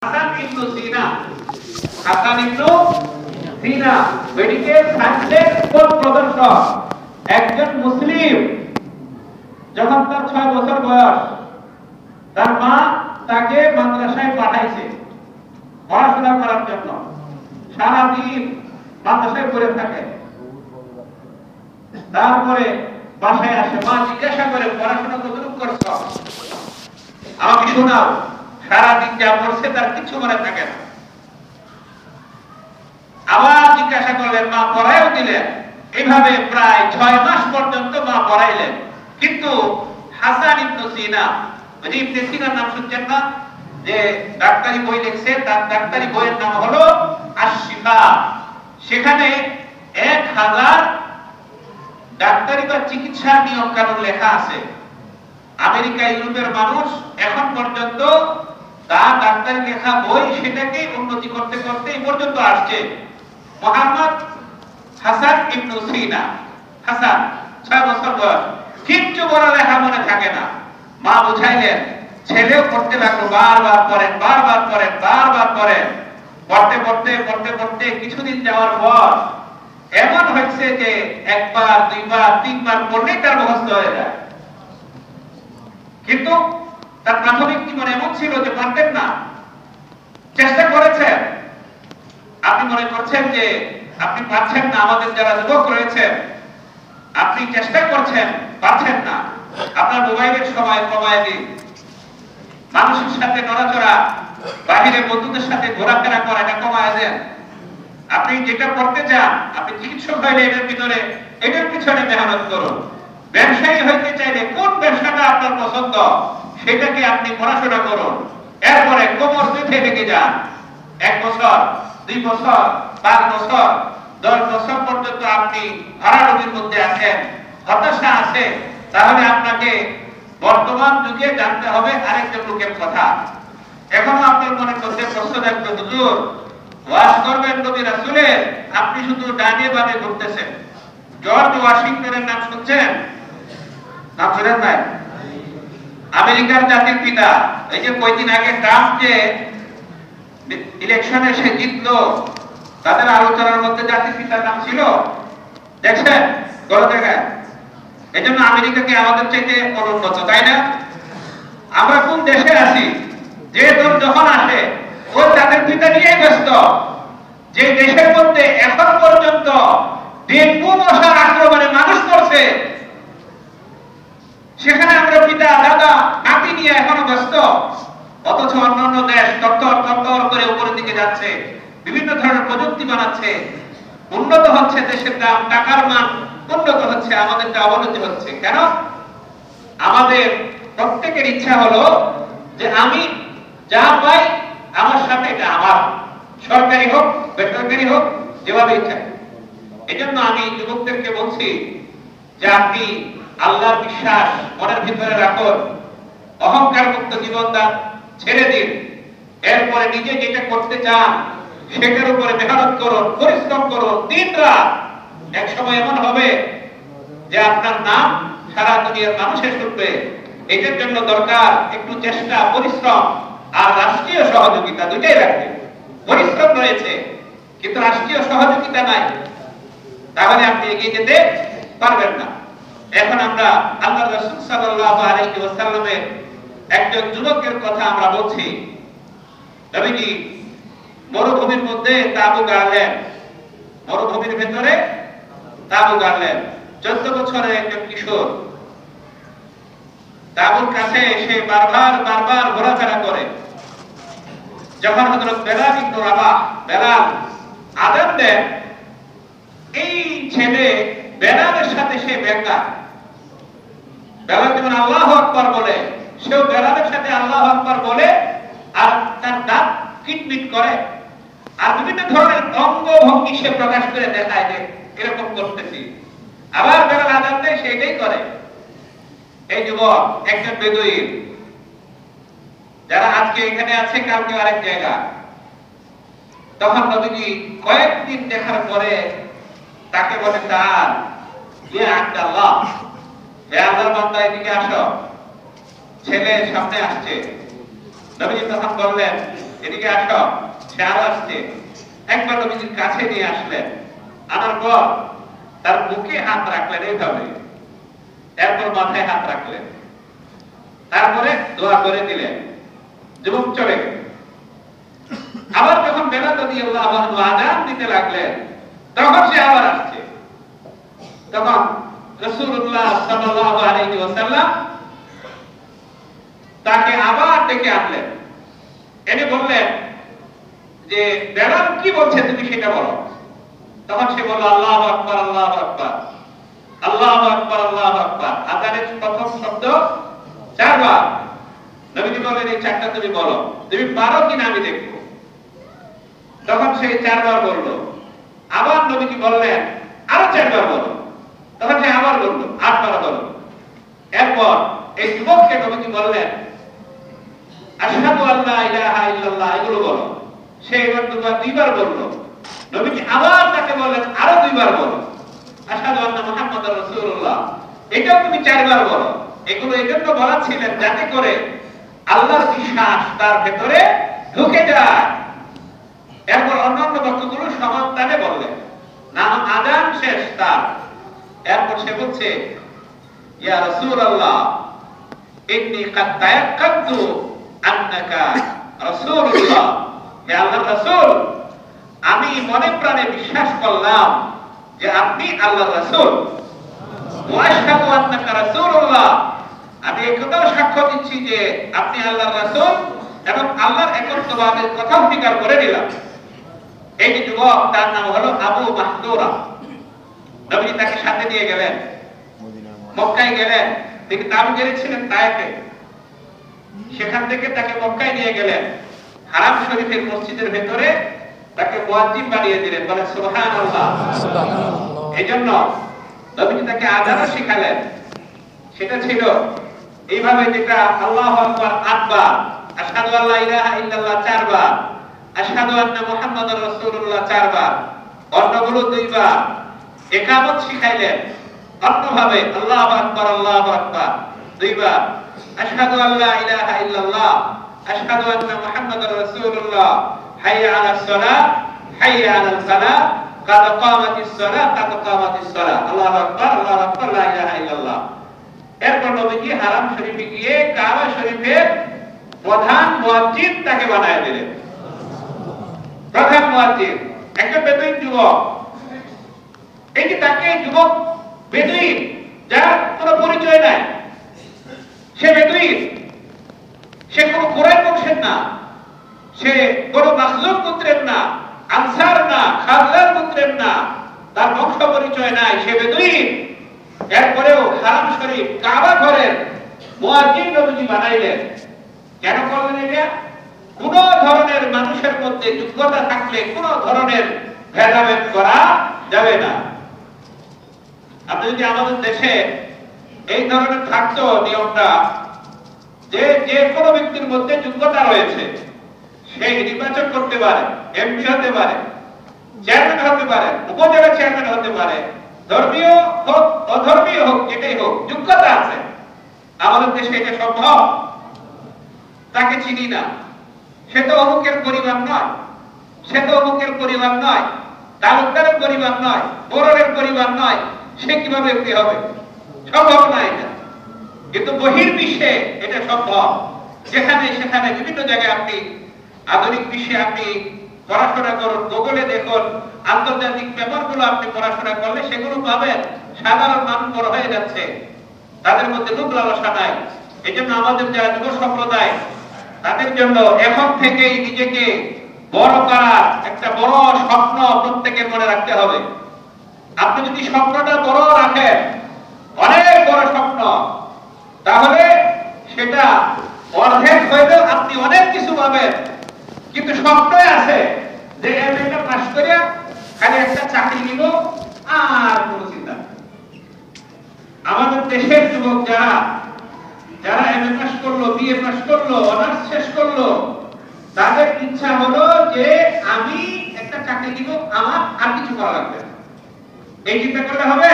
হাসান ইবনে সিনা হাসান ইবনে সিনা medical সায়েন্সের পথ প্রদর্শক একজন মুসলিম। যখন তার 6 বছর বয়স, তার মা তাকে মাদ্রাসায় পাঠাইছে পড়াশোনা করার জন্য। সারাদিন মাদ্রাসায় পড়ে থাকে। তারপরে বাসায় আসে, মা জিজ্ঞাসা করে পড়াশোনা কতটুকু করছ, আমাকে শোনাও। সারাদিন যা পড়ছে তার কিছু মনে থাকে না। আবার জিজ্ঞাসা করলেন, মা পড়াইও দিলেন। এইভাবে প্রায় 6 মাস পর্যন্ত মা পড়াইলেন। কিন্তু হাসান ইবনে সিনা, ইবনে সিনার নাম শুনছেন না, যে ডাক্তারি বই লিখছে, তার ডাক্তারি বইয়ের নাম হলো আশ-শিফা। সেখানে 1000 ডাক্তারি বা চিকিৎসার নিয়ম কানুন লেখা আছে। আমেরিকা ইউরোপের মানুষ এখন পর্যন্ত তার ডাক্তারি লেখা বই সেটাকে উন্নতি করতে করতে এই পর্যন্ত আসছে। মুহাম্মদ হাসান ইবনে সিনা, হাসান 6 বছর বয়স, কিচ্ছু বড় লেখা মনে থাকে না। মা বুঝাইলেন, ছেলেও পড়তে লাগলো, বারবার পড়েন, বারবার পড়েন, বারবার পড়েন। পড়তে পড়তে পড়তে পড়তে কিছুদিন যাওয়ার পর এমন হয়েছে যে একবার, দুইবার, তিনবার পড়লেই তার মুখস্থ হয়ে যায়। কিন্তু তার প্রাথমিক জীবনে এমন ছিল যে পারতেন না। চেষ্টা করেছেন। আপনি মনে করছেন যে আপনি পারছেন না, আমাদের যারা যুবক রয়েছেন, আপনি চেষ্টা করছেন, পারছেন না, আপনার মোবাইলের সময় কমায় দিন। মানুষের সাথে নড়াচড়া, বাহিরে বন্ধুদের সাথে ঘোরাফেরা করা, এটা কমায় দেন। আপনি যেটা করতে চান, আপনি চিকিৎসক হইলে এটার পিছনে মেহনত করুন। ব্যবসায়ী হইতে চাইলে কোন ব্যবসাটা আপনার পছন্দ সেটাকে আপনি পড়াশোনা করুন। এরপরে কোমর বেঁধে লেগে যান। 1 বছর, 2 বছর, 5 বছর, 10 বছর পর্যন্ত আপনি ভাড়ারুটির মধ্যে আছেন, হতাশা আছে, তাহলে আপনাকে বর্তমান যুগে জানতে হবে আরেকজন লোকের কথা। এখনো আপনার মনে করতে প্রশ্ন থাকবে, হুজুর ওয়াজ করবেন নবী রাসূলের, আপনি শুধু ডানে বামে ঘুরতেছেন। জর্জ ওয়াশিংটনের নাম শুনছেন? নাম শুনেন নাই? আমেরিকার জাতির পিতা। এই যে কয়েকদিন আগে ট্রাম্প যে ইলেকশনে সে জিতলো, তাদের আলোচনার মধ্যে জাতির পিতার নাম ছিল, দেখছেন বড় জায়গায়। এই জন্য আমেরিকাকে আমাদের চাইতে অনুন্নত, তাই না? আমরা কোন দেশে আছি, যে দল যখন আসে ওই জাতির পিতা নিয়ে ব্যস্ত। যে দেশের মধ্যে এখন পর্যন্ত ডেঙ্গু মশার আক্রমণে মানুষ করছে, সেখানে আমরা পিতা, দাদা, নাতি নিয়ে এখনো ব্যস্ত। অথচ অন্যান্য দেশ তত্তর করে উপরের দিকে যাচ্ছে, বিভিন্ন ধরনের প্রযুক্তি বানাচ্ছে, উন্নত হচ্ছে, দেশের দাম, টাকার মান উন্নত হচ্ছে, আমাদেরটা অবনতি হচ্ছে। কেন? আমাদের প্রত্যেকের ইচ্ছা হলো যে আমি যা পাই আমার সাথে এটা আমার, সরকারি হোক বেসরকারি হোক, যেভাবে ইচ্ছা। এই জন্য আমি যুবকদেরকে বলছি যে আপনি আল্লাহর বিশ্বাস মনের ভিতরে রাখুন, অহংকার মুক্ত জীবন ছেড়ে দিন। এরপরে নিজে যেটা করতে চান সেটার উপরে মেহনত করুন, পরিশ্রম করুন দিন রাত। এক সময় এমন হবে যে আপনার নাম সারা দুনিয়ার মানুষে শুনবে। এটার জন্য দরকার একটু চেষ্টা, পরিশ্রম আর রাষ্ট্রীয় সহযোগিতা, দুইটাই রাখবে। পরিশ্রম রয়েছে কিন্তু রাষ্ট্রীয় সহযোগিতা নাই, তাহলে আপনি এগিয়ে যেতে পারবেন না। এখন আমরা আল্লাহর রাসূল সাল্লাল্লাহু আলাইহি ওয়াসাল্লামের একজন যুবকের কথা আমরা বলছি। নবীজি মরুভূমির মধ্যে তাঁবু গাড়লেন, মরুভূমির ভেতরে তাঁবু গাড়লেন। 14 বছরের একজন কিশোর তাঁবুর কাছে এসে বারবার ঘোরাফেরা করে। যখন হযরত বেলাল ইবনে রাবাহ, বেলাল আযান দেন, এই ছেলে বেলালের সাথে সে বেকা। বেলাল যেমন আল্লাহু আকবার বলে, সেও বেলালের সাথে আল্লাহু আকবার বলে, আর তার দাঁত কিটমিট করে, আর বিভিন্ন ধরনের অঙ্গভঙ্গি সে প্রকাশ করে দেখায় যে এরকম করতেছি। আবার বেলাল আযান দেয়, সেটাই করে। এই যুবক একজন বেদুইন, যারা আজকে এখানে আছে কালকে আরেক জায়গা। তখন নবীজি কয়েকদিন দেখার পরে তাকে বলে, তার ইয়া আব্দুল্লাহ, হে আল্লাহর বান্দা, এদিকে আসো। ছেলে সামনে আসছে। নবীজি তখন বললেন, এদিকে আসো। সে আরো আসছে, একবার নবীজির কাছে নিয়ে আসলেন, আনার পর তার বুকে হাত রাখলেন এইভাবে, এরপর মাথায় হাত রাখলেন, তারপরে দোয়া করে দিলেন, যুবক চলে গেল। আবার যখন বেলাল রাদিয়াল্লাহু আনহু আযান দিতে লাগলেন, তখন সে আবার আসছে। তখন রাসূলুল্লাহ সাল্লাল্লাহু আলাইহি ওয়াসাল্লাম তাকে আবার ডেকে আনলেন, এনে বললেন যে বেলাল কি বলছে তুমি সেটা বলো। তখন সে বলল আল্লাহু আকবার, আল্লাহু আকবার, আল্লাহু আকবার, আল্লাহু আকবার। আযানের প্রথম শব্দ চারবার। নবীজি বললেন এই চারটা তুমি বলো, তুমি পারো কিনা আমি দেখব। তখন সে চারবার বলল। আবার নবীজি বললেন আরো চারবার বলো। তখন সে আবার বলল 8 বার বলো। এরপর এই যুবককে নবীজি বললেন আশহাদু আল্লা ইলাহা ইল্লাল্লাহ, এগুলো বলো। সে এবার দুইবার বলল। নবীজি আবার তাকে বললেন আরো 2 বার বলো, আশহাদু আন্না মুহাম্মাদুর রাসূলুল্লাহ, এটাও তুমি 4 বার বলো। এগুলো এজন্য বলাছিলেন যাতে করে আল্লাহর বিশ্বাস তার ভেতরে ঢুকে যায়। এরপর অন্যান্য বাক্যগুলো সমানতালে বললেন, নাম আযান শেষ তার। এরপর সে বলছে ইয়া রাসূলুল্লাহ ইন্নী কাদ তায়াক্কানতু আন্নাকা রাসূলুল্লাহ, হে আল্লাহর রাসূল আমি মনে প্রাণে বিশ্বাস করলাম যে আপনি আল্লাহর রাসূল। ওয়া আশহাদু আন্নাকা রাসূলুল্লাহ, আমি একথাও সাক্ষ্য দিচ্ছি যে আপনি আল্লাহর রাসূল এবং আল্লাহর একত্ববাদের কথাও স্বীকার করে নিলাম। এই যে যুবক, তার নাম হলো আবু মাহদুরা। নবী তাকে সাথে নিয়ে গেলেন, মক্কায় গেলেন। তিনি তাবু গেছিলেন তায়েফে, সেখান থেকে তাকে মক্কায় নিয়ে গেলেন। হারাম শরীফের মসজিদের ভেতরে তাকে মুয়াজ্জিন বানিয়ে দিলেন, বলেন সুবহানাল্লাহ। এইজন্য নবী তাকে আযানও শিখালেন। সেটা ছিল এইভাবে, যেটা আল্লাহু আকবার 8 বার, আশহাদু আল্লা ইলাহা ইল্লাল্লাহ 4 বার, আশহাদু আন্না মুহাম্মাদুর রাসূলুল্লাহ 4 বার, অন্যগুলো 2 বার। ইকামত শিখাইলেন অন্যভাবে, আল্লাহু আকবার, আল্লাহু আকবার 2 বার, আশহাদু আল্লা ইলাহা ইল্লাল্লাহ, আশহাদু আন্না মুহাম্মাদুর রাসূলুল্লাহ, হাইয়া আলাস সালাহ, হাইয়া আলাল ফালাহ, কাদ কামাতিস সালাহ, কাদ কামাতিস সালাহ, আল্লাহু আকবার, আল্লাহু আকবার, লা ইলাহা ইল্লাল্লাহ। এরপর নবীজি হারাম শরীফে গিয়ে কাবা শরীফের প্রধান মুয়াজ্জিন তাকে বানায় দিলেন। প্রধান মুয়াজ্জিন একটা বেদুইন যুবক। এই যে তাকে যুবক বেদুইন, যার কোনো পরিচয় নাই, সে বেদুইন, সে কোনো কুরাইশ বংশের না, সে কোনো মাখজুম গোত্রের না, আনসার না, খাজরাজ গোত্রের না, তার বংশ পরিচয় নাই, সে বেদুইন। এরপরেও হারাম শরীফ কাবা ঘরের মুয়াজ্জিন নবীজি বানাইলেন। কেন করলেন এটা? কোন ধরনের মানুষের মধ্যে যোগ্যতা থাকলে কোন ধরনের ভেদাভেদ করা যাবে না। আপনি যদি আমাদের দেশে এই ধরনের থাকতো নিয়মটা, যে যে কোনো ব্যক্তির মধ্যে যোগ্যতা রয়েছে, সে নির্বাচন করতে পারে, এমপি হতে পারে, চেয়ারম্যান হতে পারে, উপজেলা চেয়ারম্যান হতে পারে, ধর্মীয় হোক অধর্মীয় হোক, যেটাই হোক, যোগ্যতা আছে। আমাদের দেশে এটা সম্ভব? তাকে চিনি না, সে তো অমুকের পরিবার নয়, সে তো অমুকের পরিবার নয়, তালুকদারের পরিবার নয়, বড়ের পরিবার নয়, সে কিভাবে এমপি হবে? সম্ভব না এটা। কিন্তু বহির্বিশ্বে এটা সম্ভব। যেখানে সেখানে বিভিন্ন জায়গায় আপনি আধুনিক বিশ্বে আপনি পড়াশোনা করুন, গুগলে দেখুন, আন্তর্জাতিক পেপারগুলো আপনি পড়াশোনা করলে সেগুলো পাবেন। সাধারণ মানুষ বড় হয়ে যাচ্ছে, তাদের মধ্যে লোভ লালসা নাই। এই জন্য আমাদের যারা যুব সম্প্রদায়, তাদের জন্য এখন থেকেই নিজেকে বড় করার একটা বড় স্বপ্ন প্রত্যেকের মনে রাখতে হবে। আপনি যদি স্বপ্নটা বড় রাখেন, অনেক বড় স্বপ্ন, তাহলে সেটা অর্ধেক হইলেও আপনি অনেক কিছু পাবেন। কিন্তু স্বপ্নই আছে যে এমএটা পাস করে খালি একটা চাকরি নিব, আর কোনো চিন্তা নেই। আমাদের দেশের যুবক যারা যারা এমএ পাস করলো, বিএ পাস করলো, অনার্স শেষ করলো, তাদের ইচ্ছা হলো যে আমি একটা চাকরি নিব, আমার আর কিছু করা লাগবে না। এই চিন্তা করলে হবে?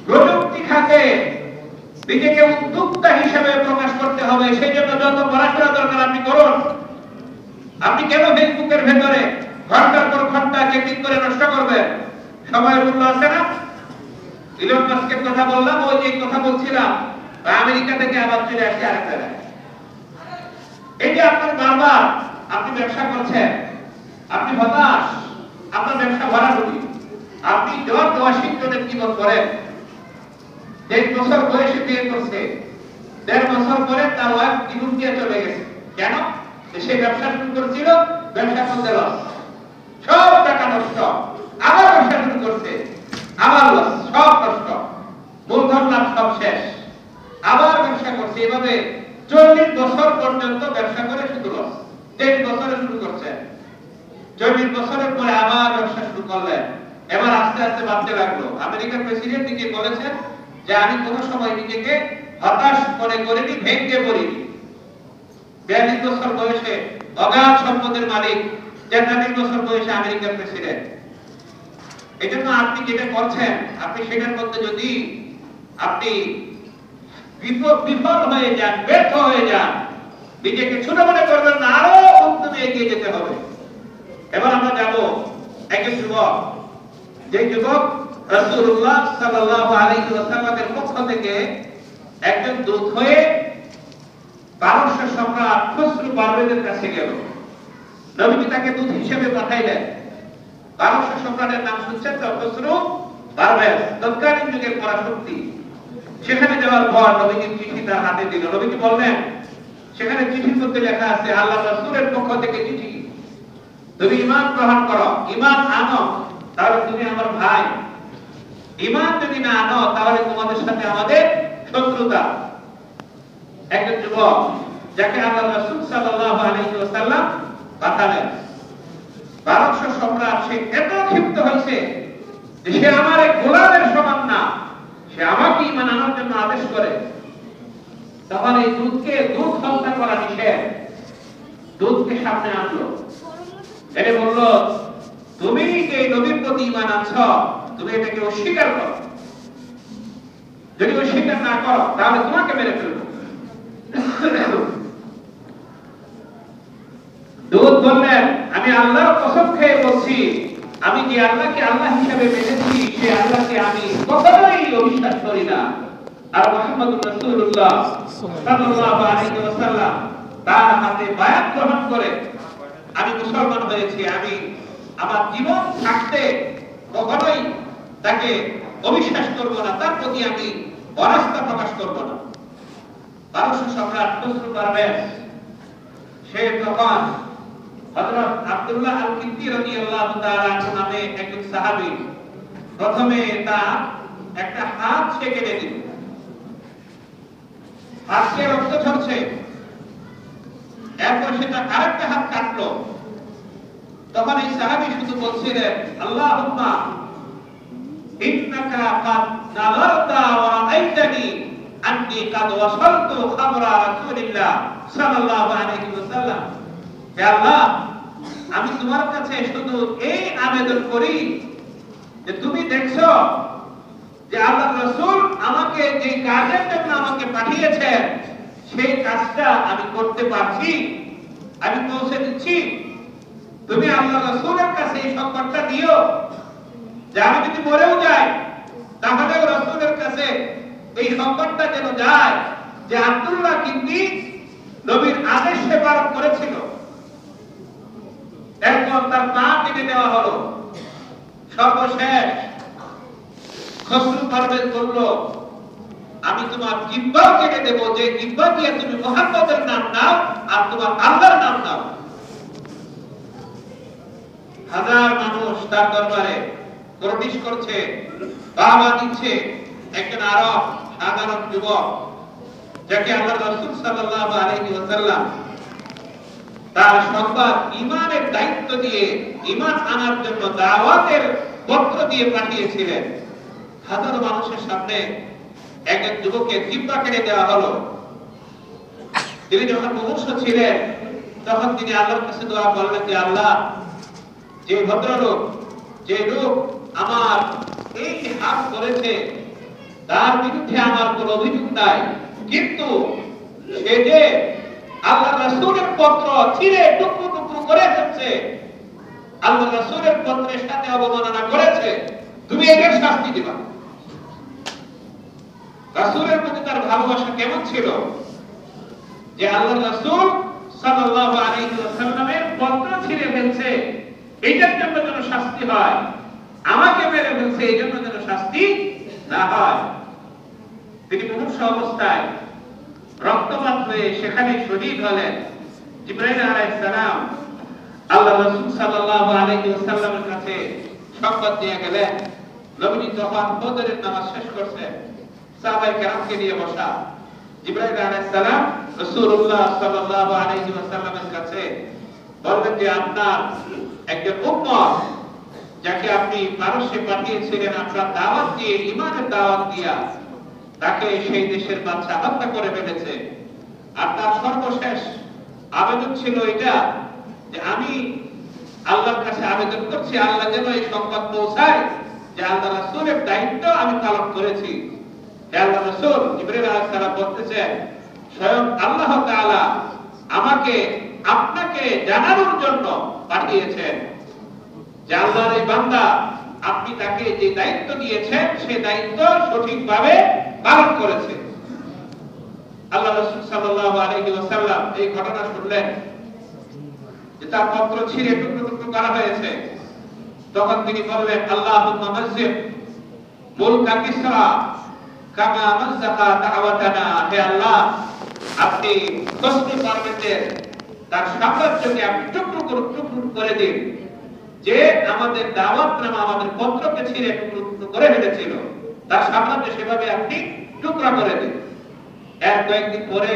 প্রযুক্তি খাতে নিজেকে উদ্যোক্তা হিসেবে প্রকাশ করতে হবে। সেই জন্য যত পড়াশোনা দরকার আপনি করুন। আপনি কেন ফেসবুকের ভেতরে ঘন্টার পর ঘন্টা চেকিং করে নষ্ট করবেন? সময়ের মূল্য আছে না? ইলন মাস্কের কথা বললাম, ওই যে কথা বলছিলাম, আমেরিকা থেকে আবার চলে আসছে আরেক জায়গায়। এই যে আপনার বারবার আপনি ব্যবসা করছেন, আপনি হতাশ, আপনার ব্যবসা ভরাডুবি, আপনি জর্জ ওয়াশিংটনের জীবন করেন, 1.5 বছর বয়সে বিয়ে করছে, 1.5 বছর পরে তার ওয়াইফ জীবন দিয়ে চলে গেছে। কেন? সে ব্যবসা শুরু করেছিল, ব্যবসা করতে লস, সব টাকা নষ্ট, আবার ব্যবসা শুরু করছে, আবার লস, সব নষ্ট, মূলধন লাভ সব শেষ, আবার ব্যবসা করছে। এভাবে 40 বছর পর্যন্ত ব্যবসা করে শুধু লস। 1.5 বছরে শুরু করছেন, 40 বছরের পরে আবার ব্যবসা শুরু করলেন। এবার আস্তে আস্তে বাড়তে লাগলো। আমেরিকার প্রেসিডেন্ট নিজে বলেছেন যে আমি কোনো সময় নিজেকে হতাশ মনে করিনি, ভেঙে পড়িনি। 42 বছর বয়সে অগাধ সম্পদের মালিক, 43 বছর বয়সে আমেরিকার প্রেসিডেন্ট। এই জন্য আপনি যেটা করছেন, আপনি সেটার মধ্যে যদি আপনি বিফল হয়ে যান, ব্যর্থ হয়ে যান, নিজেকে ছোট মনে করবেন না, আরো উদ্যমে এগিয়ে যেতে হবে। এবার আমরা যাব একজন যুবক, যে যুবক রাসূলুল্লাহ সাল্লাল্লাহু আলাইহি ওয়াসাল্লামের পক্ষ থেকে একজন দূত হয়ে পারস্য সম্রাট খসরু পারভেজের কাছে গেল। নবীজি তাকে দূত হিসেবে পাঠাইলেন। পারস্য সম্রাটের নাম শুনছেন তো, খসরু পারভেজ, তৎকালীন যুগের পরাশক্তি। সেখানে যাওয়ার পর নবীজির চিঠি তার হাতে দিল। নবীজি বললেন, সেখানে চিঠির মধ্যে লেখা আছে আল্লাহ রাসূলের পক্ষ থেকে চিঠি, তুমি ঈমান গ্রহণ করো, ঈমান আনো, তাহলে তুমি আমার ভাই। ঈমান যদি না আনো, তাহলে তোমাদের সাথে আমাদের শত্রুতা। একজন যুবক যাকে আল্লাহ রাসূল সাল্লাল্লাহু আলাইহি ওয়াসাল্লাম পাঠালেন, পারস্য সম্রাট সে এত ক্ষিপ্ত হয়েছে যে সে আমার এক গোলামের সমান না, সে আমাকে ঈমান আনার জন্য আদেশ করে। তখন এই দূতকে দূত হত্যা করা নিষেধ। দূতকে সামনে আনলো, এটা বলল, তুমি যে নবীর প্রতি ঈমান আনছো, তুমি এটাকে অস্বীকার করো। যদি অস্বীকার না করো, তাহলে তোমাকে মেরে ফেলবো। দূত বললেন, আমি আল্লাহর কসম খেয়ে বলছি, আমি যে আল্লাহকে আল্লাহ হিসেবে মেনেছি, সেই আল্লাহকে আমি কখনোই অবিশ্বাস করি না। আর মুহাম্মদুর রাসূলুল্লাহ সাল্লাল্লাহু আলাইহি ওয়াসাল্লাম তার হাতে বায়াত গ্রহণ করে আমি মুসলমান হয়েছি। আমি আমার জীবন থাকতে কখনোই তাকে অবিশ্বাস করব না, তার প্রতি আমি অনাস্থা প্রকাশ করব না। পারস্য সম্রাট খসরু পারভেজ সে তখন হযরত আব্দুল্লাহ আল-কিন্দি রাদিয়াল্লাহু তাআলা নামে একজন সাহাবী, প্রথমে তার একটা হাত সে কেটে দিল, হাতে রক্ত ঝরছে। এরপর সেটা আরেকটা হাত কাটলো। তখন এই সাহাবী শুধু বলছিলেন, আল্লাহুম্মা ইন্নাকা কাদ নাযারতা ওয়া রাআইতানি আন্নী কাদ ওয়াসালতু খাবরা রাসূলিল্লাহ সাল্লাল্লাহু আলাইহি ওয়াসাল্লাম। হে আল্লাহ, আমি তোমার কাছে শুধু এই আবেদন করি যে তুমি দেখছো যে আল্লাহর রাসূল আমাকে যে কাজের জন্য আমাকে পাঠিয়েছেন, সেই কাজটা আমি করতে পারছি, আমি পৌঁছে দিচ্ছি। তুমি আল্লাহ রাসূলের কাছে এই সংবাদটা দিও যে আমি যদি মরেও যাই, তাহলে রাসূলের কাছে এই সংবাদটা যেন যায় যে আব্দুল্লাহ কিন্দি নবীর আদেশে পালন করেছিল। এরপর তার পা কেটে দেওয়া হলো। সর্বশেষ খসরু পারভেজ বলল, আমি তোমার জিহ্বাও কেটে দেব, যে জিহ্বা দিয়ে তুমি মুহাম্মদের নাম নাও আর তোমার আল্লাহর নাম নাও। হাজার মানুষ তার দরবারে প্রবেশ করছে, বাবা দিচ্ছে। একজন আরব সাধারণ যুবক, যাকে আল্লাহ রাসূল সাল্লাল্লাহু আলাইহি ওয়াসাল্লাম তার সংবাদ ঈমানের দায়িত্ব দিয়ে, ঈমান আনার জন্য দাওয়াতের পত্র দিয়ে পাঠিয়েছিলেন, হাজারো মানুষের সামনে একজন যুবকের জিহ্বা কেটে দেওয়া হলো। তিনি যখন মুমূর্ষ ছিলেন, তখন তিনি আল্লাহর কাছে দোয়া করলেন যে আল্লাহ, যে ভদ্রলোক, যে লোক আমার এই হাত করেছে, তার বিরুদ্ধে আমার কোনো অভিযোগ নাই, কিন্তু সে যে আল্লাহ রাসূলের পত্র ছিঁড়ে টুকরো টুকরো করে তুমি এটার শাস্তি দিবা। রাসূলের প্রতি তার ভালোবাসা কেমন ছিল যে আল্লাহর রাসূল সাল্লাল্লাহু আলাইহি ওয়াসাল্লামের পত্র ছিঁড়ে ফেলছে, এইটার জন্য যেন শাস্তি হয়, আমাকে মেরে ফেলছে এই জন্য যেন শাস্তি না হয়। তিনি মুমূর্ষু অবস্থায় রক্তপাত হয়ে সেখানে শহীদ হলেন। জিবরাইল আলাইহিস সালাম আল্লাহ রাসূল সাল্লাল্লাহু আলাইহি ওয়াসাল্লামের কাছে সংবাদ দিয়ে গেলেন। নবীজি যখন ফজরের নামাজ শেষ করছেন, সাহাবায়ে কেরামকে নিয়ে বসা, জিবরাইল আলাইহিস সালাম রাসূলুল্লাহ সাল্লাল্লাহু আলাইহি ওয়াসাল্লামের কাছে বললেন যে আপনার একজন উম্মত যাকে আপনি পারস্যে পাঠিয়েছিলেন আপনার দাওয়াত দিয়ে, ঈমানের দাওয়াত দিয়া, তাকে সেই দেশের বাদশা হত্যা করে ফেলেছে। আপনার সর্বশেষ আবেদন ছিল এটা যে আমি আল্লাহর কাছে আবেদন করছি আল্লাহ যেন এই সংবাদ পৌঁছায় যে আল্লাহ রাসূলের দায়িত্ব আমি পালন করেছি। হে আল্লাহ রাসূল, জিবরাইল আলাইহিস সালাম বলতেছেন স্বয়ং আল্লাহ তাআলা আমাকে আপনাকে জানানোর জন্য পাঠিয়েছেন যে আল্লাহর এই বান্দা আপনি তাকে যে দায়িত্ব দিয়েছেন সেই দায়িত্ব সঠিকভাবে পালন করেছে। আল্লাহ রাসূল সাল্লাল্লাহু আলাইহি ওয়াসাল্লাম এই ঘটনা শুনলেন যে তার পত্র ছিঁড়ে টুকরো টুকরো করা হয়েছে। তখন তিনি বললেন আল্লাহুম্মা মাযযিক মুলকা কিসরা কামা মাযযাকা দাওয়াতানা। হে আল্লাহ, আপনি কসরি পার্বত্যের তার সাম্রাজ্যকে আপনি টুকরো করে দিন, যে আমাদের দাওয়াত নামা আমাদের পত্রকে ছিঁড়ে টুকরো টুকরো করে ফেলেছিল, তার সাম্রাজ্য সেভাবে আপনি টুকরা করে দিন। এর কয়েকদিন পরে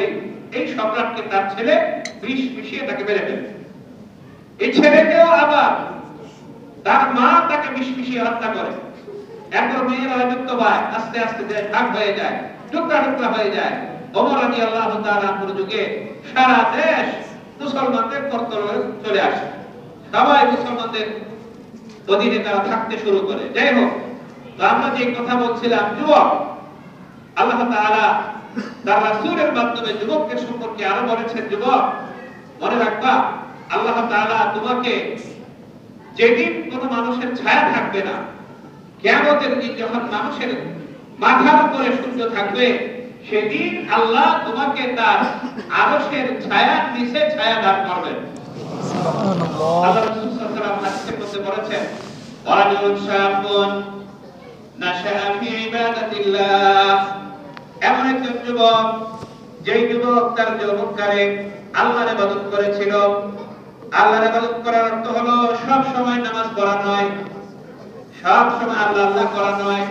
এই সম্রাটকে তার ছেলে বিষ মিশিয়ে তাকে মেরে ফেলে। এই ছেলেকেও আবার তার মা তাকে বিষ মিশিয়ে হত্যা করে। এরপর মেয়েরা যুক্ত হয়, আস্তে আস্তে ভাগ হয়ে যায়, টুকরা টুকরা হয়ে যায়। ওমর রাদিয়াল্লাহু তাআলা আনহুর যুগে সারা দেশ মুসলমানদের কর্তব্যে চলে আসে, সবাই মুসলমানদের অধীনে তারা থাকতে শুরু করে। যাই হোক, আমরা যে কথা বলছিলাম যুবক, আল্লাহ তাআলা তার রাসূলের মাধ্যমে যুবকদের সম্পর্কে আরো বলেছেন, যুবক মনে রাখবা আল্লাহ তাআলা তোমাকে যেদিন কোনো মানুষের ছায়া থাকবে না, কিয়ামতের দিন যখন মানুষের মাথার উপরে সূর্য থাকবে, সেদিন আল্লাহ তোমাকে তার আরশের ছায়ার নিচে ছায়া দান করবেন। সুবহানাল্লাহ। আল্লাহ রাসূল সাল্লাল্লাহু আলাইহি ওয়াসাল্লাম হাদিসে মধ্যে বলেছেন ওয়ালাদুন শাবুন নাশাআ ফি ইবাদাতিল্লাহ। এমন একজন যুবক, যেই যুবক তার যৌবনকালে আল্লাহর ইবাদত করেছিল। আল্লাহর ইবাদত করার অর্থ হলো সব সময় নামাজ পড়া নয়, সব সময় আল্লাহ আল্লাহ করা নয়।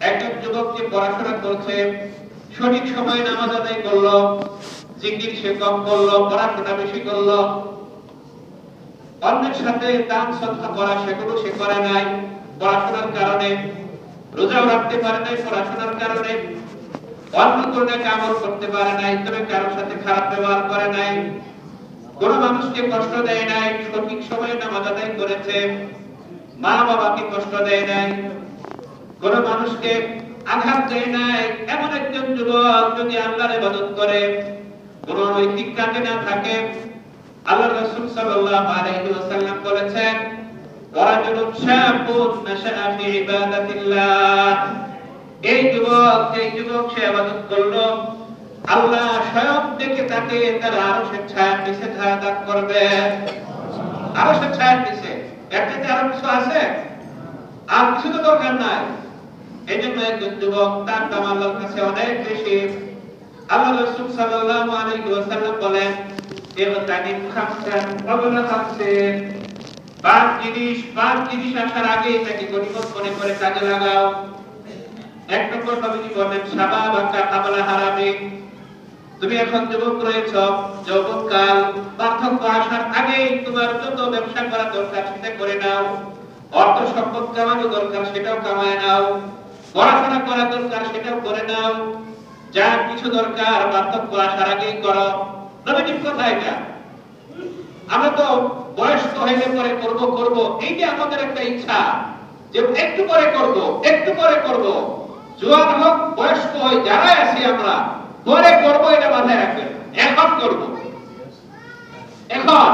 একজন যুবক যে পড়াশোনা করছে, সঠিক সময়ে নামাজ আদায় করলো, জিকির সে কম করলো, পড়াশোনা বেশি করলো, অন্যের সাথে দান সদকা করা সেগুলো সে করে নাই পড়াশোনার কারণে, রোজাও রাখতে পারে নাই পড়াশোনার কারণে, অন্য কোনো কামল করতে পারে নাই, তবে কারোর সাথে খারাপ ব্যবহার করে নাই, কোন মানুষকে কষ্ট দেয় নাই, সঠিক সময়ে নামাজ আদায় করেছে, মা বাবাকে কষ্ট দেয় নাই, কোন মানুষকে আঘাত দেয় নাই। এমন একজন যুবক যদি আল্লাহর ইবাদত করে, কোন নৈতিক কাজে না থাকে, আল্লাহ রাসূল সাল্লাল্লাহু আলাইহি ওয়াসাল্লাম বলেছেন ওয়ারাজুলুন শাবুন নাশাআ ফি ইবাদাতিল্লাহ। এই যুবক, যে যুবক সে ইবাদত করলো, আল্লাহ স্বয়ং থেকে তাকে তার আরশের ছায়ার নিচে ছায়া দান করবে। আরশের ছায়ার নিচে, একটা আরো কিছু আছে? আর কিছু তো দরকার নাই। এই জন্য একজন যুবক তার দাম আল্লাহর কাছে অনেক বেশি। আল্লাহ রাসূল সাল্লাল্লাহু আলাইহি ওয়াসাল্লাম বলেন ইবতানিম খামসান ক্বাবলা খামসিন। পাঁচ জিনিস আসার আগে এটাকে গনিমত মনে করে কাজে লাগাও। এক নম্বর নবীজি বলেন শাবাবাকা ক্বাবলা হারামিক। তুমি এখন যুবক রয়েছ, যৌবনকাল, বার্ধক্য আসার আগেই তোমার যত ব্যবসা করা দরকার সেটা করে নাও, অর্থ সম্পদ কামানো দরকার সেটাও কামায় নাও, পড়াশোনা করা দরকার সেটাও করে নাও, যা কিছু দরকার বার্ধক্য আসার আগেই করো। নবীজির কথা এটা। আমরা তো বয়স্ক হইলে পরে করব, এইটা আমাদের একটা ইচ্ছা যে একটু পরে করব। জোয়ান হোক বয়স্ক হই যারাই আছি আমরা, পরে করব এটা মাথায় রাখবেন, এখন করব। এখন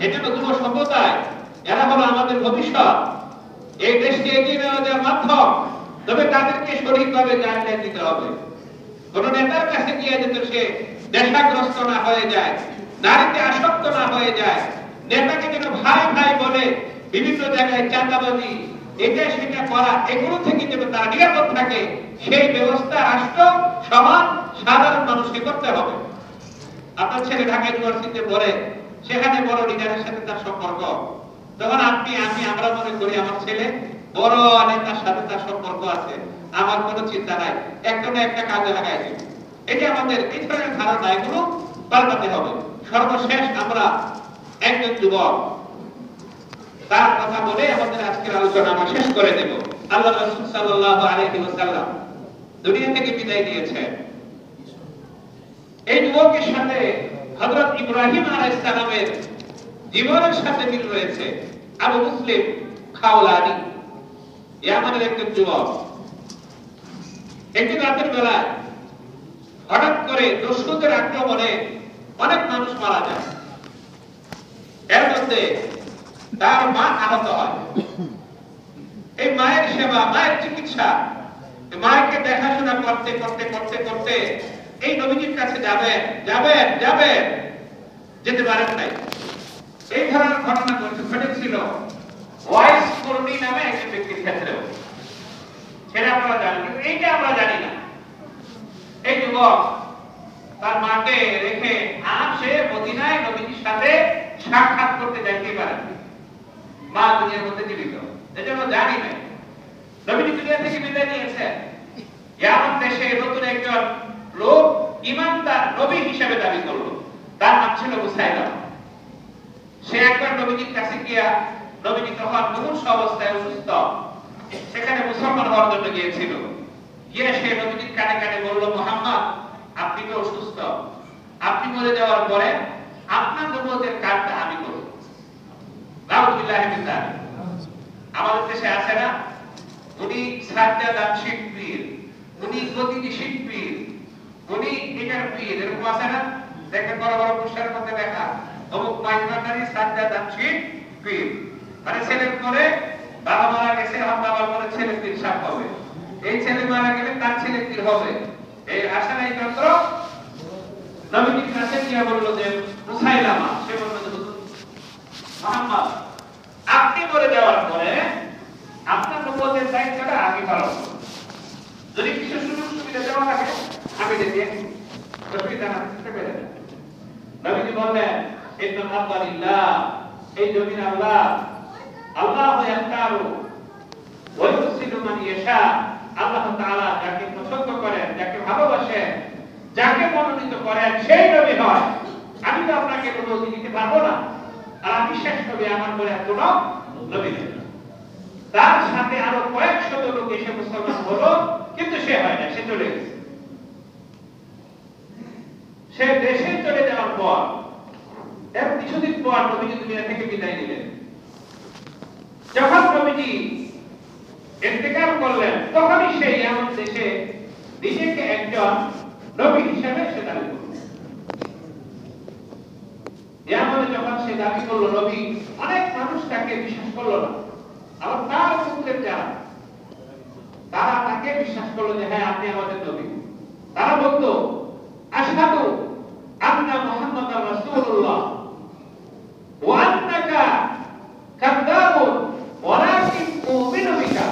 এটা তো যুব সম্প্রদায়, এরা হলো আমাদের ভবিষ্যৎ। এই দেশকে এগিয়ে নেওয়া যাওয়ার মাধ্যম, তবে তাদেরকে সঠিকভাবে গাইডলাইন দিতে হবে। কোন নেতার কাছে গিয়ে যেন সে নেশাগ্রস্ত না হয়ে যায়, নারীতে আসক্ত না হয়ে যায়, নেতাকে যেন ভাই ভাই বলে বিভিন্ন জায়গায় চাঁদাবাজি এটা সেটা করা, এগুলো থেকে যেন তারা নিরাপদ থাকে, সেই ব্যবস্থা রাষ্ট্র সমাজ সাধারণ মানুষকে করতে হবে। আপনার ছেলে ঢাকা ইউনিভার্সিটিতে পড়ে, সেখানে বড় লিডারের সাথে তার সম্পর্ক, তখন আমরা মনে করি আমার ছেলে বড় নেতার সাথে তার সম্পর্ক আছে, আমার কোনো চিন্তা নাই, একটা না একটা কাজে লাগাই দেব। এটা আমাদের এই ধরনের ধারণা, এগুলো পাল্টাতে হবে। সর্বশেষ আমরা একজন যুবক তার কথা বলে আমাদের আজকের আলোচনা আমরা শেষ করে দেব। আল্লাহ রাসূল সাল্লাল্লাহু আলাইহি ওয়াসাল্লাম দুনিয়া থেকে বিদায় নিয়েছেন। এই যুবকের সাথে হযরত ইব্রাহিম আলাইহিস সালামের জীবনের সাথে মিল রয়েছে। আবু মুসলিম খাওলানি ইয়ামানের একজন যুবক, একদিন রাতের বেলায় হঠাৎ করে দস্যুদের আক্রমণে অনেক মানুষ মারা যায়। এর মধ্যে তার মা আহত হয়। এই মায়ের সেবা, মায়ের চিকিৎসা, মায়েরকে দেখাশোনা করতে করতে করতে করতে এই নবীজির কাছে যাবেন যাবেন যাবেন, যেতে পারেন নাই। এই ধরনের ঘটনা ঘটেছিল ওয়াইস করনি নামে একজন ব্যক্তির ক্ষেত্রেও। সেটা আপনারা জানেন, কিন্তু এইটা আমরা জানি না। এই যুবক তার মাকে রেখে সে মদিনায় নবীজির সাথে সাক্ষাৎ করতে যাইতে পারেন। মা দুনিয়ার মধ্যে জীবিত, এটা আমরা জানি না। নবীজি দুনিয়া থেকে বিদায় নিয়েছেন। ইয়ামান দেশে নতুন একজন লোক ইমানদার নবী হিসেবে দাবি করলো, তার নাম ছিল মুসাইলামা। সে একবার নবীজির কাছে গিয়া, নবীজি তখন মুমূর্ষ অবস্থায় অসুস্থ, সেখানে মুসলমান হওয়ার জন্য গিয়েছিল। গিয়ে সে নবীজির কানে কানে বলল, মুহাম্মদ আপনি তো অসুস্থ, আপনি মরে যাওয়ার পরে আপনার নবুয়তের কাজটা আমি করব। নাউযুবিল্লাহি মিন যালিক। আমাদের দেশে আছে না, উনি সাজ্জাদাত শিল্পীর, উনি গদিনী শিল্পীর, উনি এটার পীর, এরকম আছে না? দেখেন বড় বড় পোস্টারের মধ্যে লেখা অমুক মাইজবান্ডারি সাজ্জাদাত শিল্পীর, মানে ছেলের পরে বাবা মারা গেছে, আমার বাবার পরে ছেলে পীর সাহেব হবে, এই ছেলে মারা গেলে তার ছেলে পীর হবে। এই আশা নাই মাত্র নবীজির কাছে গিয়ে বলল যে মুসাইলামা, সে বলল যে মুহাম্মদ আপনি মরে যাওয়ার পরে আপনার নবুয়তের দায়িত্বটা আমি পালন করব। যদি কিছু সুযোগ সুবিধা দেওয়া থাকে আমি দেখি, অসুবিধা না থাকতে পারে। নবীজি বললেন ইন্নাল হামদুলিল্লাহ, এই জমিন আল্লাহ, আল্লাহু ইয়াখতারু ওয়া ইউরসিলু মান ইয়াশা, আল্লাহ তাআলা যাকে পছন্দ করেন, যাকে ভালোবাসেন, যাকে মনোনীত করেন সেই নবী হয়। আমি তো আপনাকে কোনো নবী দিতে পারবো না, আর আমি শেষ নবী, আমার পরে আর কোনো নবী নেই। তার সাথে আরো কয়েক শত লোক এসে মুসলমান হলো, কিন্তু সে হয় না, সে চলে গেছে। সে দেশে চলে যাওয়ার পর এর কিছুদিন পর নবীজি দুনিয়া থেকে বিদায় নিলেন। যখন নবীজি ইন্তেকাল করলেন, তখনই সে ইয়ামান দেশে নিজেকে একজন নবী হিসেবে সে দাবি করল। ইয়ামানে যখন সে দাবি করলো নবী, অনেক মানুষ তাকে বিশ্বাস করলো না। আবার তার পুত্রের যারা, তারা তাকে বিশ্বাস করলো যে হ্যাঁ আপনি আমাদের নবী। তারা বলতো আশহাদু আন্না মুহাম্মাদার রাসূলুল্লাহ ওয়া আন্নাকা কাযাবুন ওয়ালাকিন উমিনু বিকা।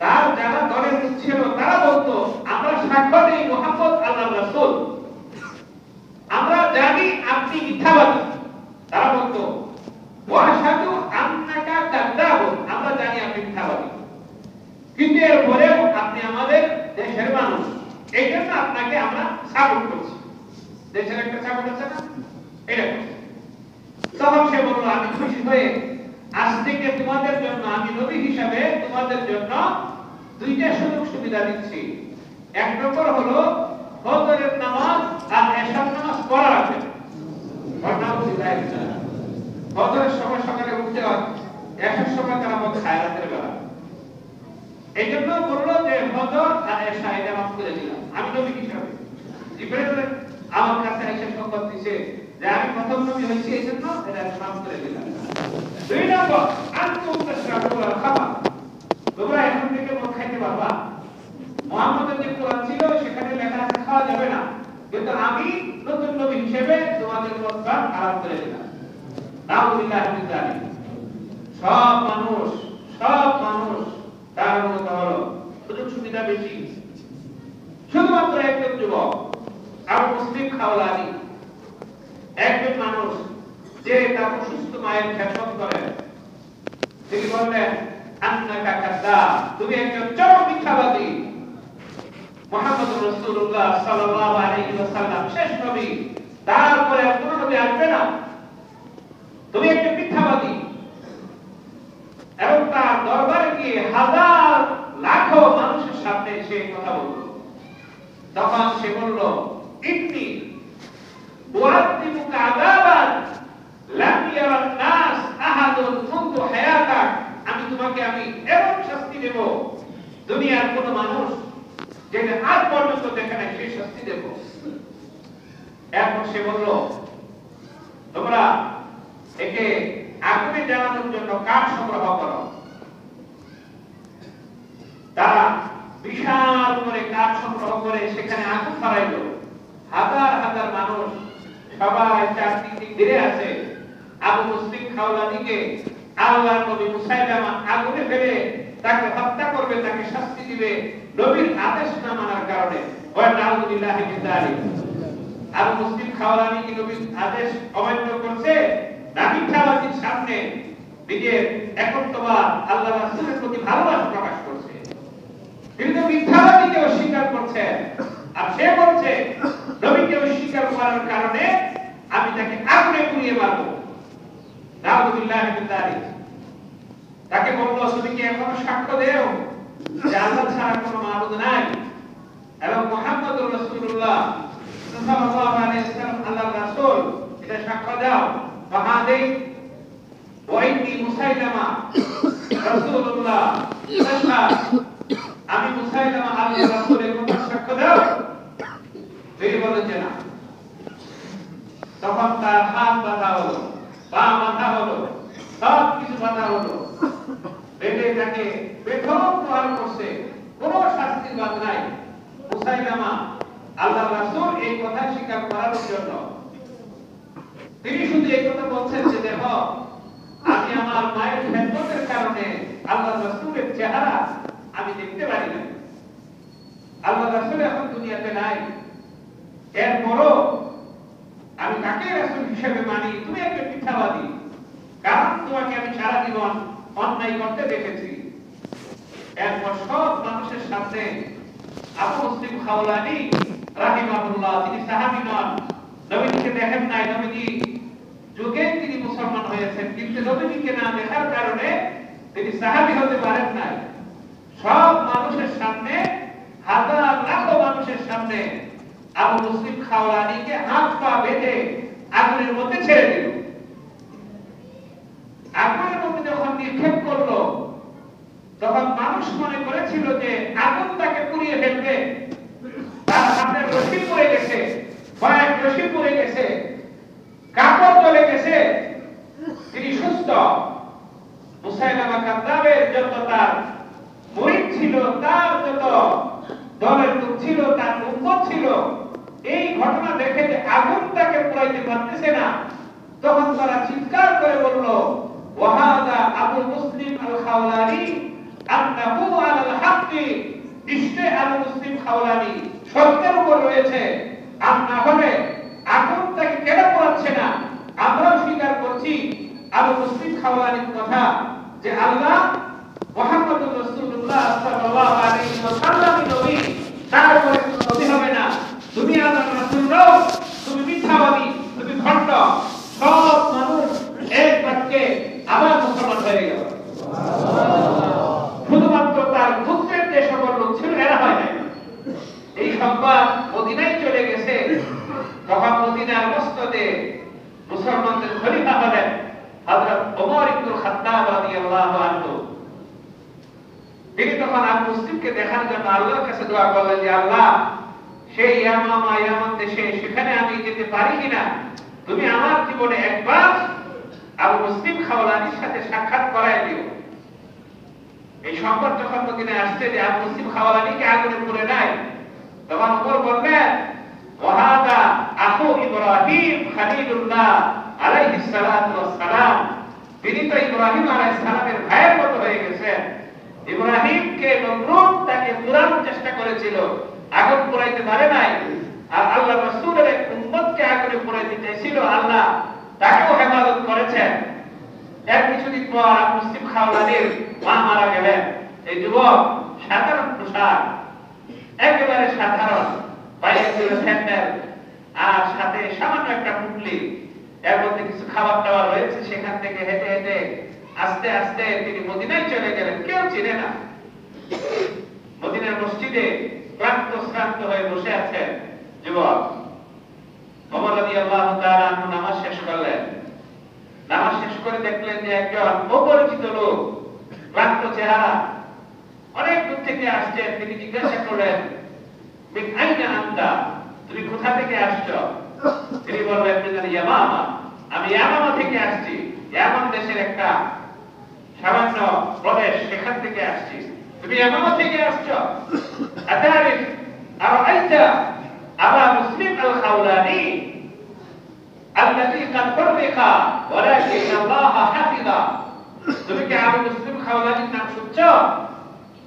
তার যারা দলের লোক ছিল তারা বলতো আমরা সাক্ষ্য দেই মুহাম্মদ আল্লাহর রাসূল, আমরা জানি আপনি মিথ্যাবাদী। তারা বলতো ওয়া আশহাদু আন্নাকা কাযাবুন, আমরা জানি আপনি মিথ্যাবাদী, কিন্তু এরপরেও আপনি আমাদের দেশের মানুষ, এই জন্য আপনাকে আমরা সাপোর্ট করছি। দেশের একটা সাপোর্ট আছে না, এটা তখন সে বলল আমি খুশি হয়ে আজ থেকে তোমাদের জন্য, আমি নবী হিসাবে তোমাদের জন্য দুইটা সুযোগ সুবিধা দিচ্ছি। এক নম্বর হলো ফজরের নামাজ আর এশার নামাজ পড়া রাখবে। ফজরের সময় সকালে উঠতে হয়, এশার সময় তারা মত খায় রাতের বেলা। এই জন্য বললো যে ফজর আর এশা এটা মাফ করে দিলাম আমি নবী হিসাবে। জিবরাইল আমার কাছে এসে সংবাদ দিয়েছে যে আমি প্রথম নবী হয়েছি, এই জন্য এটা মাফ করে দিলাম। দুই নম্বর আনতুম তাশরাবুন বাবা, মুহাম্মদের যে কোরআন ছিল সেখানে লেখা আছে খাওয়া যাবে না, কিন্তু আমি নতুন নবী হিসেবে তোমাদের কথা আরম্ভ করে দিলাম। নাউযুবিল্লাহি মিন যালিক। সব মানুষ তার মতো হলো, সুযোগ সুবিধা বেশি। শুধুমাত্র একজন যুবক আবু মুসলিম খাওলানি, একজন মানুষ যে তার অসুস্থ মায়ের খেদমত করেন, তিনি বললেন আন্নাকা কাযাব, তুমি একজন চরম মিথ্যাবাদী। মুহাম্মদুর রাসূলুল্লাহ সাল্লাল্লাহু আলাইহি ওয়াসাল্লাম শেষ নবী, তারপরে আর কোন নবী আসবে না, তুমি একজন মিথ্যাবাদী। এবং তার দরবারে গিয়ে হাজার লাখো মানুষের সামনে সে কথা বলল। তখন সে বলল, ইন্নী উআযিবুকা আযাবান লাম ইয়ারান নাস আহাদুন মুনযু হায়াতাক, আমি তোমাকে এমন শাস্তি দেব দুনিয়ার কোন মানুষ যেটা আজ পর্যন্ত দেখে নাই, সেই শাস্তি দেব। এরপর সে বলল, তোমরা একে আগুনে জ্বালানোর জন্য কাঠ সংগ্রহ করো। তারা বিশাল করে কাঠ সংগ্রহ করে সেখানে আগুন ধরাইল। হাজার হাজার মানুষ সবাই চারদিক ঘিরে আছে। আবু মুসলিম খাওলানিকে আল্লাহর নবী মুসাইলামা আগুনে ফেলে তাকে হত্যা করবে, তাকে শাস্তি দিবে নবীর আদেশ না মানার কারণে। ওয়া নাউযুবিল্লাহি মিন যালিক। আবু মুসলিম খাওলানি কি নবীর আদেশ অমান্য করছে না মিথ্যাবাদীর সামনে নিজের একত্ববাদ আল্লাহ রাসূলের প্রতি ভালোবাসা প্রকাশ করছে? তিনি তো মিথ্যাবাদীকে অস্বীকার করছে, আর সে বলছে নবীকে অস্বীকার করার কারণে আমি তাকে আগুনে পুড়িয়ে মারব। নাউযুবিল্লাহি মিন যালিক। তাকে বলল, তুমি কি এখনো সাক্ষ্য দেও যে আল্লাহ ছাড়া কোনো মাবুদ নাই এবং মুহাম্মদুর রাসূলুল্লাহ সাল্লাল্লাহু আলাইহি ওয়াসাল্লাম আল্লাহর রাসূল, এটা সাক্ষ্য দাও। ফাহাদি ওয়া ইন্নী মুসাইলামা রাসূলুল্লাহ, আমি মুসাইলামা আল্লাহর রাসূলের কথা সাক্ষ্য দাও। তিনি বলেন যে না। তখন তার হাত বাঁধা হলো, পা বাঁধা হলো, সব কিছু বাঁধা হলো, বেঁধে তাকে বেধড়ক প্রহার করছে, কোনো শাস্তির বাদ নাই। মুসাইলামা আল্লাহর রাসূল এই কথা স্বীকার করার জন্য তিনি শুধু এই কথা বলছেন যে দেখো, আমি আমার মায়ের খেদমতের কারণে আল্লাহর রাসূলের চেহারা আমি দেখতে পারি না। আল্লাহর রাসূল এখন দুনিয়াতে নাই, এরপরও আমি কাকে রাসূল হিসেবে মানি? তুমি একটা মিথ্যাবাদী, কারণ তোমাকে আমি সারা জীবন অন্যায় করতে দেখেছি। এরপর সব মানুষের সামনে আবু মুসলিম খাওলানি রাহিমাহুল্লাহ, তিনি সাহাবী নন, নবীকে দেখেন নাই, নবীজি যুগে তিনি মুসলমান হয়েছেন, কিন্তু নবীকে না দেখার কারণে তিনি সাহাবী হতে পারেন নাই। সব মানুষের সামনে, হাজার লাখো মানুষের সামনে আবু মুসলিম খাওলানিকে হাত পা বেঁধে আগুনের মধ্যে ছেড়ে দিল। আগুনের মধ্যে যখন নিক্ষেপ করলো, তখন মানুষ মনে করেছিল যে আগুন তাকে পুড়িয়ে ফেলবে। তার হাতের রশি পড়ে গেছে, পায়ের রশি পড়ে গেছে, কাপড় জ্বলে গেছে, তিনি সুস্থ। মুসাইলামা কাযযাবের যত তার মুরিদ ছিল, তার যত দলের লোক ছিল, তার উম্মত ছিল, এই ঘটনা দেখে যে আগুন তাকে পুড়াইতে পারতেছে না, তখন তারা চিৎকার করে বলল, ওয়াহাদা আবু মুসলিম আল খাওলানি আন্নাহু আলাল হাক্কি, নিশ্চয় আবু মুসলিম খাওলানি সত্যের উপর রয়েছে। আর না হলে আগুন তাকে কেন পোড়াচ্ছে না? আমরাও স্বীকার করছি আবু মুসলিম খাওলানির কথা যে আল্লাহ মুহাম্মদুর রাসূলুল্লাহ সাল্লাল্লাহু আলাইহি ওয়াসাল্লাম নবী, তারপরে নবী হবে না। তুমি আল্লাহর রাসূল নও, তুমি মিথ্যাবাদী, তুমি ভণ্ড। সব মানুষ এক বাক্যে আবার মুসলমান হয়ে গেল। শুধুমাত্র তার গোত্রের যে সকল লোক ছিল এরা হয় নাই। এই সংবাদ মদিনায় চলে গেছে। তখন মদিনার মসনদে মুসলমানদের খলিফা হলেন হযরত ওমর ইবনে খাত্তাব রাদিয়াল্লাহু আনহু। তিনি তখন আবু মুসলিমকে দেখার জন্য আল্লাহর কাছে দোয়া করলেন যে আল্লাহ, সেই ইয়ামামা ইয়ামান দেশে সেখানে আমি যেতে পারি কিনা, তুমি আমার জীবনে একবার আবু মুসলিম খাওলানির সাথে সাক্ষাৎ করায় দিও। এই সংবাদ যখন মদিনায় আসছে যে আবু মুসলিম খাওয়ালানিকে আগুনে পুড়ে নাই, তখন ওমর বললেন ওয়াহাদা আখু ইব্রাহিম খলিলুল্লাহ আলাইহিস সালাতু ওয়াস সালাম, তিনি তো ইব্রাহিম আলাইহিস সালামের ভাইয়ের মতো হয়ে গেছেন। ইব্রাহিমকে নমরুদ তাকে পুরানোর চেষ্টা করেছিল, আগুন পোড়াইতে পারে নাই, আর আল্লাহ রাসূলের এক উম্মতকে আগুনে পোড়াইতে চাইছিল, আল্লাহ তাকেও হেফাজত করেছেন। এর কিছুদিন পর আবু মুসলিম খাওয়ালানির মা মারা গেলেন। এই যুবক সাধারণ পোশাক, একেবারে সাধারণ, বাইরে ছিল স্যান্ডেল আর সাথে সামান্য একটা পুটলি, এর মধ্যে কিছু খাবার টাবার রয়েছে। সেখান থেকে হেঁটে হেঁটে আস্তে আস্তে তিনি মদিনায় চলে গেলেন। কেউ চিনে না। মদিনার মসজিদে ক্লান্ত শ্রান্ত হয়ে বসে আছেন যুবক। ওমর রাদিয়াল্লাহু তাআলা আনহু নামাজ শেষ করলেন। নামাজ শেষ করে দেখলেন যে একজন অপরিচিত লোক, ক্লান্ত চেহারা, অনেক দূর থেকে আসছে। তিনি জিজ্ঞাসা করলেন মিন আইনা আনতা, তুমি কোথা থেকে আসছো? তিনি বললেন মিনাল ইয়ামামা, আমি ইয়ামামা থেকে আসছি। ইয়ামান দেশের একটা সামান্য প্রদেশ, সেখান থেকে আসছি। তুমি ইয়ামামা থেকে আসছো? আতারিফ আরাইতা আবা মুসলিম আল খাওলানি আল্লাযী কাদ ফুররিকা ওয়ালাকিন আল্লাহ হাফিযা, তুমি কি আবু মুসলিম খাওলানির নাম শুনছো,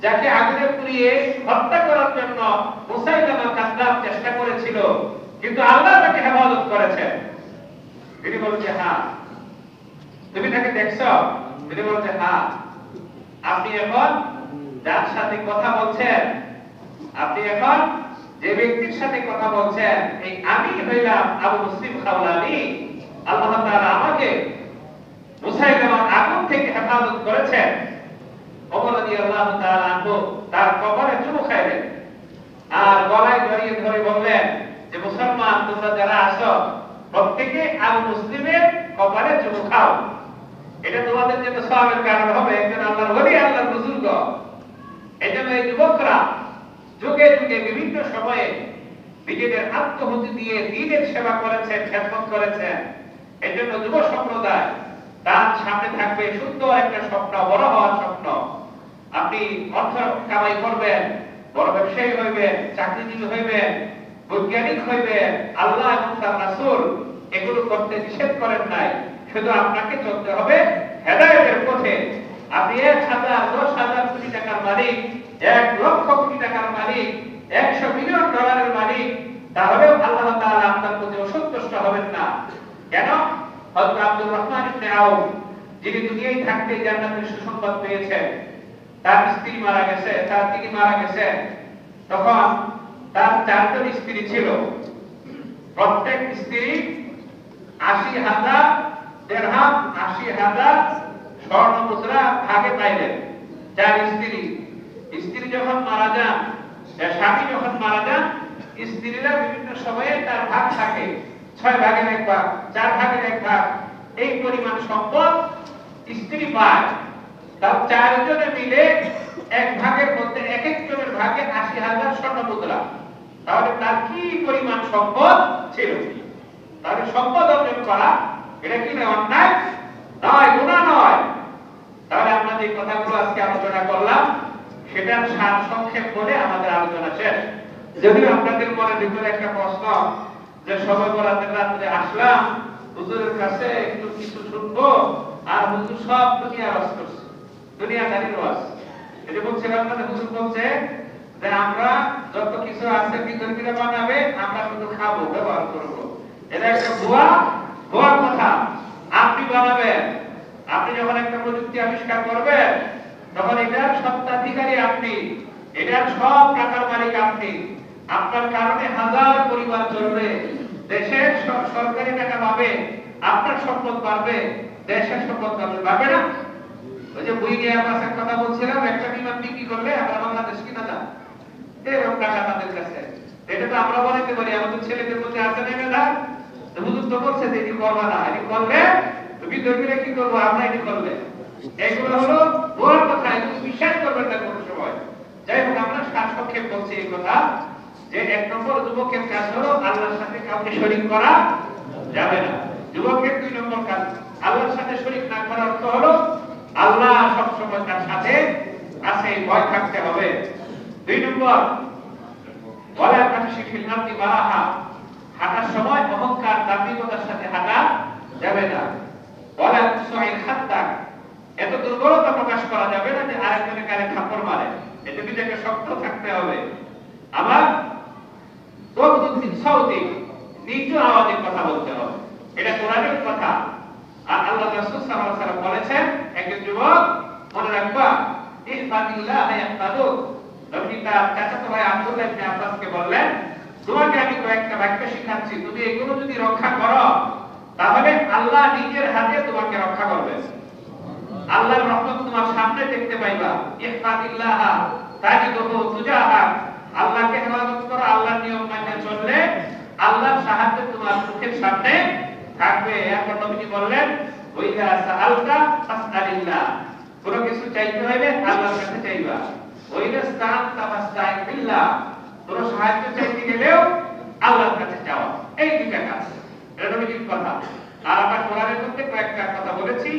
যাকে আগুনে পুড়িয়ে হত্যা করার জন্য মুসাইলামা কাযযাব চেষ্টা করেছিল, কিন্তু আল্লাহ তাকে হেফাজত করেছেন? তিনি বলছে হ্যাঁ। তুমি তাকে দেখছো? তিনি বলছে হ্যাঁ। আপনি এখন যার সাথে কথা বলছেন, আপনি এখন যে ব্যক্তির সাথে কথা বলছেন, এই আমি হইলাম আবু মুসলিম খাওলানি। আল্লাহ তাআলা আমাকে মুসাইলামার আগুন থেকে হেফাজত করেছেন। ওমর রাদিয়াল্লাহু তাআলা আনহু তার কবরে চুমু খাইলেন আর গলায় জড়িয়ে ধরে বললেন যে মুসলমান তোমরা যারা আছো প্রত্যেকে আবু মুসলিমের কবরে চুমু খাও, এটা তোমাদের জন্য সওয়াবের কারণ হবে। একজন আল্লাহর ওলি, আল্লাহর বুজুর্গ। এজন্য এই যুবকরা যুগে যুগে বিভিন্ন সময়ে নিজেদের আত্মহুতি দিয়ে দ্বীনের সেবা করেছেন, খেদমত করেছেন। এজন্য যুব সম্প্রদায় তার সামনে থাকবে সুন্দর একটা স্বপ্ন, বড় হওয়ার স্বপ্ন। আপনি অর্থ কামাই করবেন, বড় ব্যবসায়ী হইবেন, চাকরিজীবী হইবেন, বৈজ্ঞানিক হইবেন। আল্লাহ এবং তার রাসূল এগুলো করতে নিষেধ করেন নাই। শুধু আপনাকে চলতে হবে হেদায়েতের পথে। আপনি 1,000, 10,000 কোটি টাকার মালিক, 1 লক্ষ কোটি টাকার মালিক, 100 মিলিয়ন ডলারের মালিক, তাহলেও আল্লাহ তাআলা আপনার প্রতি অসন্তুষ্ট হবেন না। কেন? হযরত আব্দুর রহমান ইবনে আউফ, যিনি দুনিয়ায় থাকতে জান্নাতের সুসংবাদ পেয়েছেন, তার স্ত্রী মারা গেছে, তিনি মারা গেছেন। তখন তার 4 জন স্ত্রী ছিল। প্রত্যেক স্ত্রী 80,000 দিরহাম, 80,000 স্বর্ণ মুদ্রা ভাগে পাইলেন। 4 স্ত্রী। স্ত্রী যখন মারা যান, স্বামী যখন মারা যান, স্ত্রীরা বিভিন্ন সময়ে তার ভাগ থাকে। 6 ভাগের 1 ভাগ, 4 ভাগের 1 ভাগ, এই পরিমাণ সম্পদ স্ত্রী পায়। তার 4 জনে মিলে 1 ভাগের মধ্যে এক একজনের ভাগে 80,000 স্বর্ণ মুদ্রা। তাহলে তার কি পরিমাণ সম্পদ ছিল? তাহলে সম্পদ অর্জন করা এটা কি অন্যায় নয়, গুনাহ নয়। তাহলে আমরা যে কথাগুলো আজকে আলোচনা করলাম সেটার সার সংক্ষেপ বলে আমাদের আলোচনা শেষ। যদিও আপনাদের মনের ভিতরে একটা প্রশ্ন যে সবে বরাতের রাত্রে আসলাম হুজুরের কাছে একটু কিছু শুনবো, আর হুজুর সব দুনিয়ার ওয়াজ করছে, দুনিয়াদারির ওয়াজ। এটা বলছিলাম না, হুজুর বলছে যে আমরা যত কিছু আছে বিতর্কিরা বানাবে, আমরা শুধু খাবো, ব্যবহার করবো। এটা একটা ভুয়া কথা। আপনি বানাবেন। আপনি যখন একটা প্রযুক্তি আবিষ্কার করবেন, তখন এটার স্বত্বাধিকারী আপনি, এটার সব টাকার মালিক আপনি। আপনার কারণে হাজার পরিবার চলবে, দেশের সরকারি টাকা পাবে, আপনার সম্পদ বাড়বে, দেশের সম্পদ বাড়বে না? ওই যে বুইনি এয়ারবাসের কথা বলছিলাম, একটা বিমান বিক্রি করলে আমরা বাংলাদেশ কিনা যান, এরকম টাকা তাদের কাছে। এটা তো আমরা বানাইতে পারি, আমাদের ছেলেদের মধ্যে আছে না মেধা? হুজুর তো বলছে যে এটি করবা না, এটি করলে তুমি ধর্মীরা কি করবো, আমরা এটি করলে। এগুলো হলো ভুয়ার কথা, এগুলো বিশ্বাস করবেন না কোনো সময়। যাই হোক, আমরা সংক্ষেপ বলছি এই কথা যে 1 নম্বর যুবকের কাজ হলো আল্লাহর সাথে কাউকে শরীক করা যাবে না। যুবকের 2 নম্বর কাজ আল্লাহর সাথে শরীক না করার অর্থ হলো আল্লাহ সবসময় তার সাথে এই ভয় থাকতে হবে। 2 নম্বর, ওয়ালা তামশি ফিল আরদি মারাহা, হাঁটার সময় অহংকার দাম্ভিকতার সাথে হাঁটা যাবে না। ওয়ালা তুসাইল খাদ্দাক, এত দুর্বলতা প্রকাশ করা যাবে না যে আরেকজনের গায়ে থাপ্পড় মারে। এতে নিজেকে শক্ত থাকতে হবে। আবার ওয়াগদুদ সাউতি, নিচু আওয়াজে কথা বলতে হবে। এটা কোরআনের কথা। আর আল্লাহ রাসূল সাল্লাল্লাহু আলাইহি ওয়াসাল্লাম বলেছেন, একজন যুবক মনে রাখবা, ইহফাদিল্লাহ ইয়াহফাদুক। নবী তার চাচাতো ভাই আব্দুল্লাহ ইবনে আব্বাসকে বললেন, তোমাকে আমি কয়েকটা বাক্য শিখাচ্ছি, তুমি এগুলো যদি রক্ষা করো তাহলে আল্লাহ নিজের হাতে তোমাকে রক্ষা করবেন। আল্লাহর রহমত তোমার সামনে দেখতে পাইবা। ইহফাদিল্লাহ তাজিদুহু তুজাহাক, আল্লাহকে হেফাজত করো, আল্লাহর নিয়ম মেনে চললে আল্লাহর সাহায্য তোমার চোখের সামনে থাকবে। এরপর নবীজি বললেন, ওয়াইদা সাআলতা ফাসআলিল্লাহ, কোনো কিছু চাইতে হইলে আল্লাহর কাছে চাইবা। ওয়াইদা ইসতাআনতা ফাসতাইন বিল্লাহ, কোনো সাহায্য চাইতে গেলেও আল্লাহর কাছে চাও। এই দুইটা কাজ, এটা নবীজির কথা। আর আমরা কোরআনের মধ্যে কয়েকটা কথা বলেছি,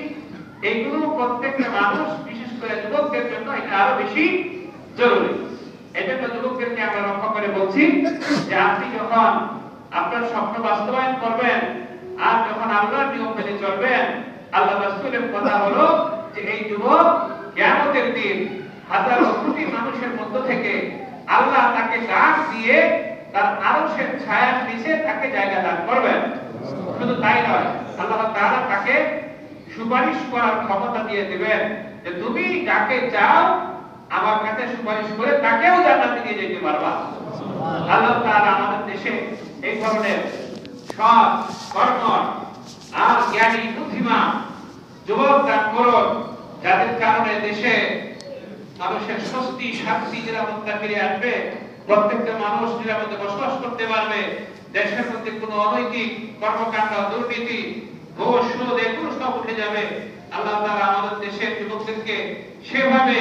এইগুলো প্রত্যেকটা মানুষ, বিশেষ করে যুবকদের জন্য এটা আরো বেশি জরুরি। এজন্য যুবকদেরকে আমরা লক্ষ্য করে বলছি যে আপনি যখন আপনার স্বপ্ন বাস্তবায়ন করবেন আর যখন আল্লাহর নিয়ম মেনে চলবেন, আল্লাহ রাসূলের কথা হলো যে এই যুবক কিয়ামতের দিন হাজারো কোটি মানুষের মধ্য থেকে আল্লাহ তাকে ডাক দিয়ে তার আরশের ছায়ার নিচে তাকে জায়গা দান করবেন। শুধু তাই নয়, আল্লাহ তাআলা তাকে সুপারিশ করার ক্ষমতা দিয়ে দিবেন যে তুমি যাকে চাও আমার কাছে সুপারিশ করে তাকেও জান্নাতে নিয়ে যেতে পারবা। আল্লাহ তাআলা আমাদের দেশে এই ধরনের সৎ, কর্মঠ আর জ্ঞানী বুদ্ধিমান যুবক দান করুন, যাদের কারণে দেশে মানুষের স্বস্তি, শান্তি, নিরাপত্তা ফিরে আসবে। প্রত্যেকটা মানুষ নিরাপদে বসবাস করতে পারবে। দেশের মধ্যে কোনো অনৈতিক কর্মকাণ্ড, দুর্নীতি, ঘুষ, সুদ এগুলো সব উঠে যাবে। আল্লাহ তাআলা আমাদের দেশের যুবকদেরকে সেভাবে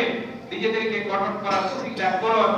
নিজেদেরকে গঠন করার তৌফিক দান করুন।